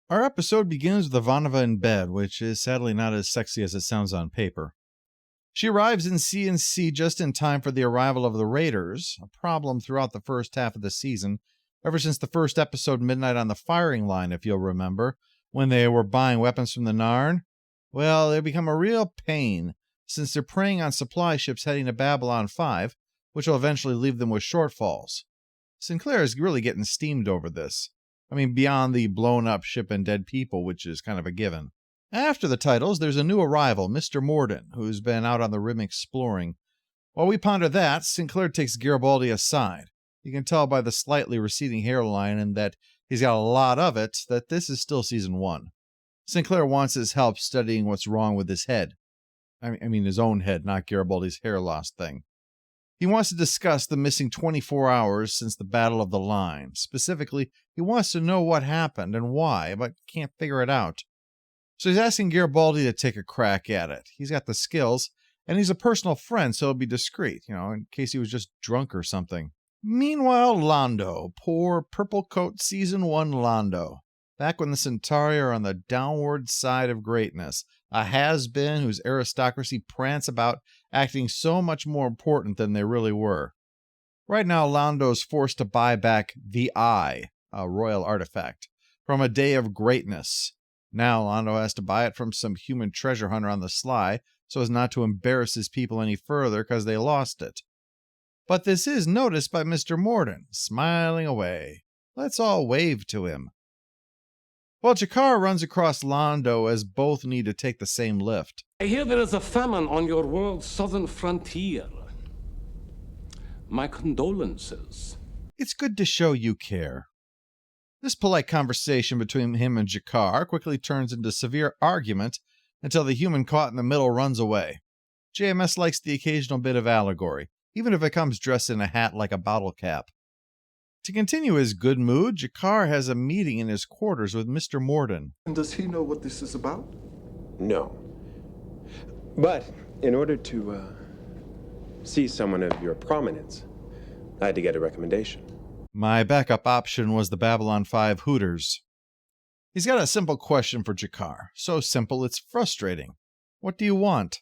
Our episode begins with Ivanova in bed, which is sadly not as sexy as it sounds on paper. She arrives in CNC just in time for the arrival of the Raiders, a problem throughout the first half of the season, ever since the first episode Midnight on the Firing Line, if you'll remember, when they were buying weapons from the Narn. Well, they become a real pain, since they're preying on supply ships heading to Babylon 5, which will eventually leave them with shortfalls. Sinclair is really getting steamed over this. I mean, beyond the blown-up ship and dead people, which is kind of a given. After the titles, there's a new arrival, Mr. Morden, who's been out on the rim exploring. While we ponder that, Sinclair takes Garibaldi aside. You can tell by the slightly receding hairline and that he's got a lot of it that this is still season 1. Sinclair wants his help studying what's wrong with his head. I mean his own head, not Garibaldi's hair loss thing. He wants to discuss the missing 24 hours since the Battle of the Line. Specifically, he wants to know what happened and why, but can't figure it out. So he's asking Garibaldi to take a crack at it. He's got the skills, and he's a personal friend, so he'll be discreet, in case he was just drunk or something. Meanwhile, Londo, poor Purple Coat Season 1 Londo. Back when the Centauri are on the downward side of greatness. A has-been whose aristocracy prance about acting so much more important than they really were. Right now, Londo's forced to buy back the Eye, a royal artifact, from a day of greatness. Now Londo has to buy it from some human treasure hunter on the sly, so as not to embarrass his people any further because they lost it. But this is noticed by Mr. Morden, smiling away. Let's all wave to him. Well, Jakar runs across Londo as both need to take the same lift. I hear there is a famine on your world's southern frontier. My condolences. It's good to show you care. This polite conversation between him and Jakar quickly turns into severe argument until the human caught in the middle runs away. JMS likes the occasional bit of allegory, even if it comes dressed in a hat like a bottle cap. To continue his good mood, Jakar has a meeting in his quarters with Mr. Morden. And does he know what this is about? No. But in order to see someone of your prominence, I had to get a recommendation. My backup option was the Babylon 5 Hooters. He's got a simple question for Jakar. So simple it's frustrating. What do you want?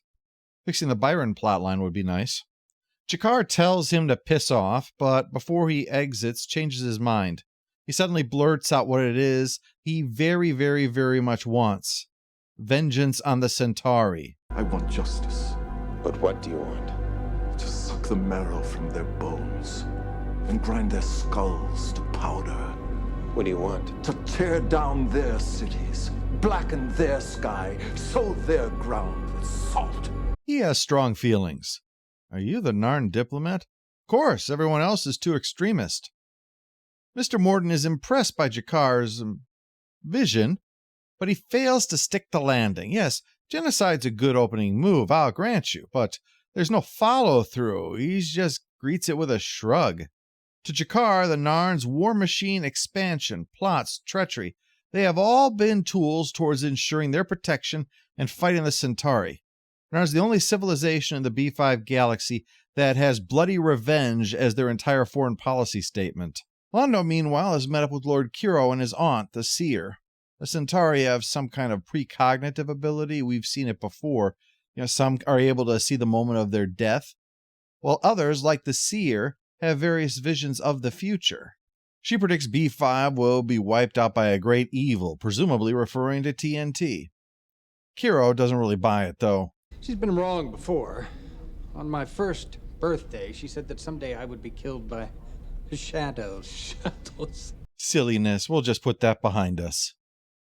Fixing the Byron plotline would be nice. Jakar tells him to piss off, but before he exits, changes his mind. He suddenly blurts out what it is he very, very, very much wants. Vengeance on the Centauri. I want justice. But what do you want? To suck the marrow from their bones and grind their skulls to powder. What do you want? To tear down their cities, blacken their sky, sow their ground with salt. He has strong feelings. Are you the Narn diplomat? Of course, everyone else is too extremist. Mr. Morden is impressed by Jakar's vision, but he fails to stick the landing. Yes, genocide's a good opening move, I'll grant you, but there's no follow-through. He just greets it with a shrug. To Jakar, the Narn's war machine expansion, plots, treachery, they have all been tools towards ensuring their protection and fighting the Centauri. Narn's the only civilization in the B5 galaxy that has bloody revenge as their entire foreign policy statement. Londo, meanwhile, has met up with Lord Kiro and his aunt, the Seer. The Centauri have some kind of precognitive ability. We've seen it before. Some are able to see the moment of their death, while others, like the Seer, have various visions of the future. She predicts B5 will be wiped out by a great evil, presumably referring to TNT. Kiro doesn't really buy it, though. She's been wrong before. On my first birthday, she said that someday I would be killed by shadows. Shadows. Silliness, we'll just put that behind us.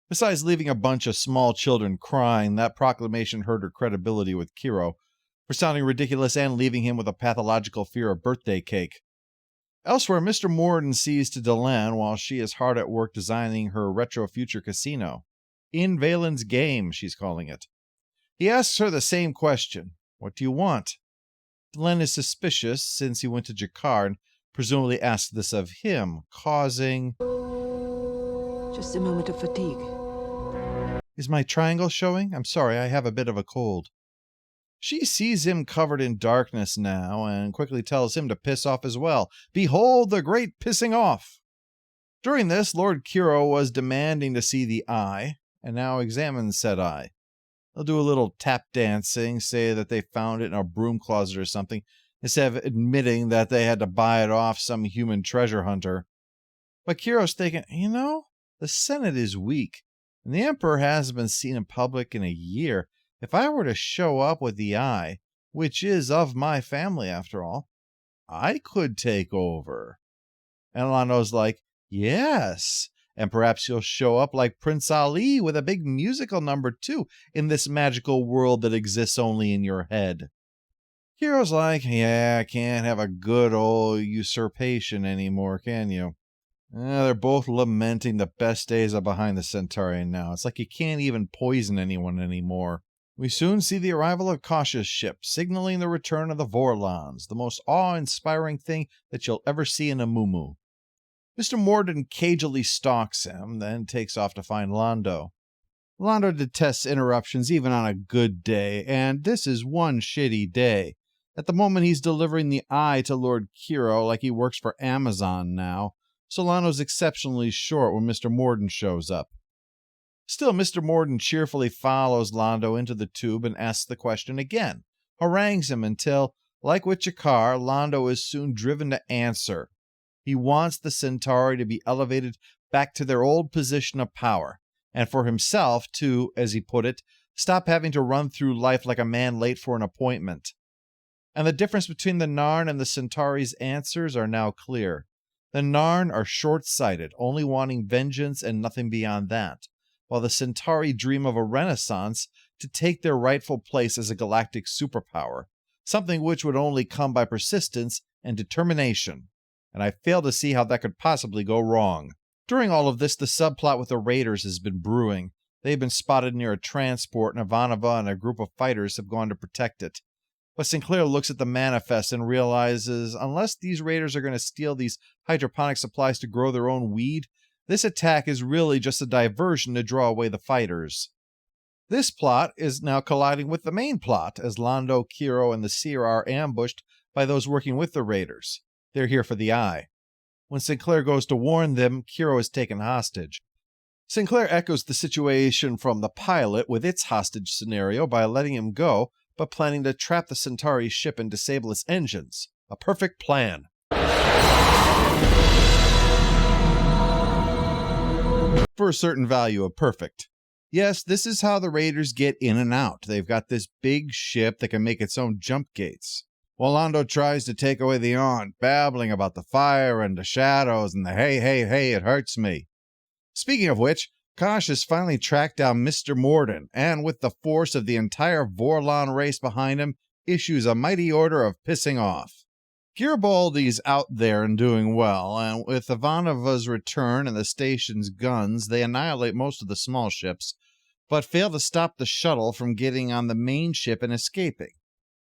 Besides leaving a bunch of small children crying, that proclamation hurt her credibility with Kiro for sounding ridiculous and leaving him with a pathological fear of birthday cake. Elsewhere, Mr. Morden sees to Delenn while she is hard at work designing her retro future casino. In Valen's game, she's calling it. He asks her the same question. What do you want? Delenn is suspicious since he went to Jakar and presumably asked this of him, causing... Just a moment of fatigue. Is my triangle showing? I'm sorry, I have a bit of a cold. She sees him covered in darkness now and quickly tells him to piss off as well. Behold the great pissing off! During this, Lord Kiro was demanding to see the eye, and now examines said eye. They'll do a little tap dancing, say that they found it in a broom closet or something, instead of admitting that they had to buy it off some human treasure hunter. But Kiro's thinking, the Senate is weak, and the Emperor hasn't been seen in public in a year. If I were to show up with the eye, which is of my family after all, I could take over. And Lando's like, yes, and perhaps you'll show up like Prince Ali with a big musical number too in this magical world that exists only in your head. Kiro's like, yeah, I can't have a good old usurpation anymore, can you? They're both lamenting the best days are behind the Centauri now. It's like you can't even poison anyone anymore. We soon see the arrival of Kasha's ship, signaling the return of the Vorlons, the most awe-inspiring thing that you'll ever see in a muumuu. Mr. Morden cagily stalks him, then takes off to find Londo. Londo detests interruptions even on a good day, and this is one shitty day. At the moment he's delivering the eye to Lord Kiro like he works for Amazon now. Solano's exceptionally short when Mr. Morden shows up. Still, Mr. Morden cheerfully follows Londo into the tube and asks the question again, harangues him until, like with Jakar, Londo is soon driven to answer. He wants the Centauri to be elevated back to their old position of power, and for himself to, as he put it, stop having to run through life like a man late for an appointment. And the difference between the Narn and the Centauri's answers are now clear. The Narn are short-sighted, only wanting vengeance and nothing beyond that, while the Centauri dream of a renaissance to take their rightful place as a galactic superpower, something which would only come by persistence and determination. And I fail to see how that could possibly go wrong. During all of this, the subplot with the Raiders has been brewing. They've been spotted near a transport, and Ivanova and a group of fighters have gone to protect it. But Sinclair looks at the manifest and realizes, unless these raiders are going to steal these hydroponic supplies to grow their own weed, this attack is really just a diversion to draw away the fighters. This plot is now colliding with the main plot, as Londo, Kiro, and the Seer are ambushed by those working with the raiders. They're here for the eye. When Sinclair goes to warn them, Kiro is taken hostage. Sinclair echoes the situation from the pilot with its hostage scenario by letting him go, but planning to trap the Centauri ship and disable its engines. A perfect plan. For a certain value of perfect. Yes, this is how the raiders get in and out. They've got this big ship that can make its own jump gates. While Londo tries to take away the aunt, babbling about the fire and the shadows and the hey, it hurts me. Speaking of which, Kosh has finally tracked down Mr. Morden, and with the force of the entire Vorlon race behind him, issues a mighty order of pissing off. Garibaldi's out there and doing well, and with Ivanova's return and the station's guns, they annihilate most of the small ships, but fail to stop the shuttle from getting on the main ship and escaping.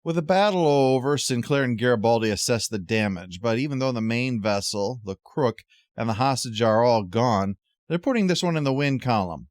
With the battle over, Sinclair and Garibaldi assess the damage, but even though the main vessel, the Crook, and the hostage are all gone, they're putting this one in the win column.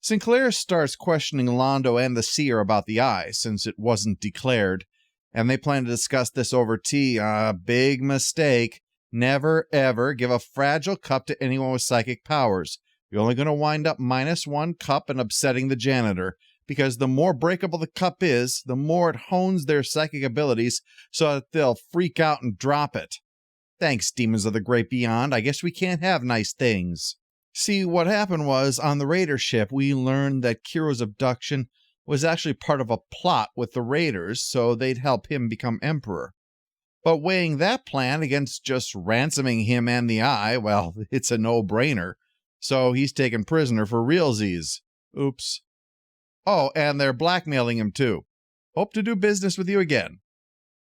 Sinclair starts questioning Londo and the Seer about the eye, since it wasn't declared, and they plan to discuss this over tea. Big mistake. Never, ever give a fragile cup to anyone with psychic powers. You're only going to wind up -1 cup and upsetting the janitor, because the more breakable the cup is, the more it hones their psychic abilities so that they'll freak out and drop it. Thanks, demons of the great beyond. I guess we can't have nice things. See, what happened was, on the Raider ship, we learned that Kiro's abduction was actually part of a plot with the Raiders, so they'd help him become emperor. But weighing that plan against just ransoming him and the eye, well, it's a no-brainer. So he's taken prisoner for realsies. Oops. Oh, and they're blackmailing him too. Hope to do business with you again.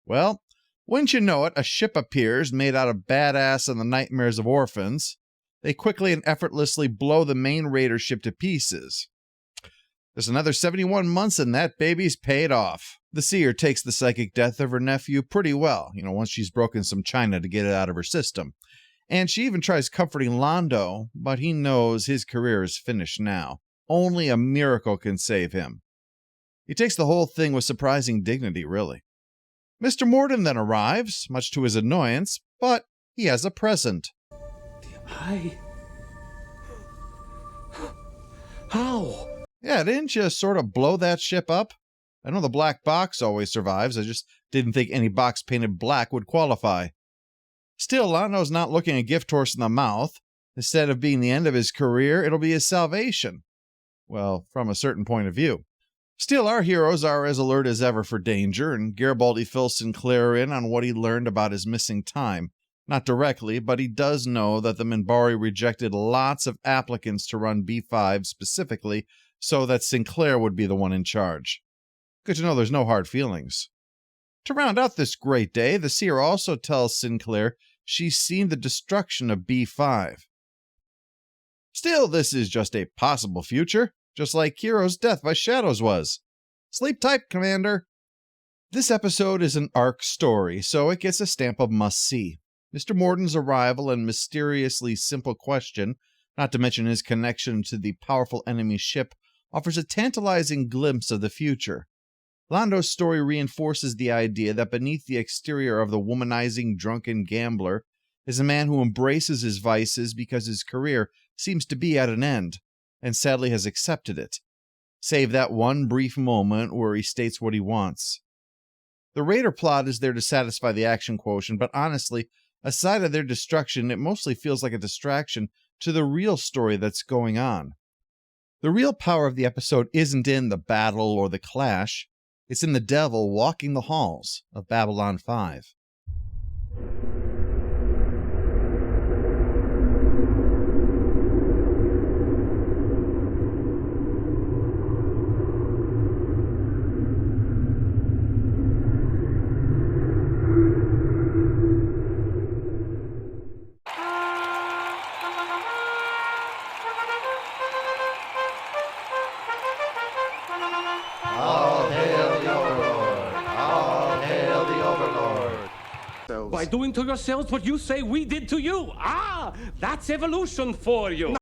Well, wouldn't you know it, a ship appears made out of badass and the nightmares of orphans. They quickly and effortlessly blow the main Raider ship to pieces. There's another 71 months and that baby's paid off. The Seer takes the psychic death of her nephew pretty well, once she's broken some china to get it out of her system. And she even tries comforting Londo, but he knows his career is finished now. Only a miracle can save him. He takes the whole thing with surprising dignity, really. Mr. Morden then arrives, much to his annoyance, but he has a present. The eye How? Yeah, didn't you sort of blow that ship up? I know the black box always survives. I just didn't think any box painted black would qualify. Still, Lando's not looking a gift horse in the mouth. Instead of being the end of his career, it'll be his salvation. Well, from a certain point of view. Still, our heroes are as alert as ever for danger, and Garibaldi fills Sinclair in on what he learned about his missing time. Not directly, but he does know that the Minbari rejected lots of applicants to run B5 specifically so that Sinclair would be the one in charge. Good to know there's no hard feelings. To round out this great day, the seer also tells Sinclair she's seen the destruction of B5. Still, this is just a possible future, just like Kiro's death by shadows was. Sleep tight, Commander. This episode is an arc story, so it gets a stamp of must-see. Mr. Morden's arrival and mysteriously simple question, not to mention his connection to the powerful enemy ship, offers a tantalizing glimpse of the future. Lando's story reinforces the idea that beneath the exterior of the womanizing, drunken gambler is a man who embraces his vices because his career seems to be at an end, and sadly has accepted it, save that one brief moment where he states what he wants. The Raider plot is there to satisfy the action quotient, but honestly, aside of their destruction, it mostly feels like a distraction to the real story that's going on. The real power of the episode isn't in the battle or the clash, it's in the devil walking the halls of Babylon 5. By doing to yourselves what you say we did to you. Ah, that's evolution for you.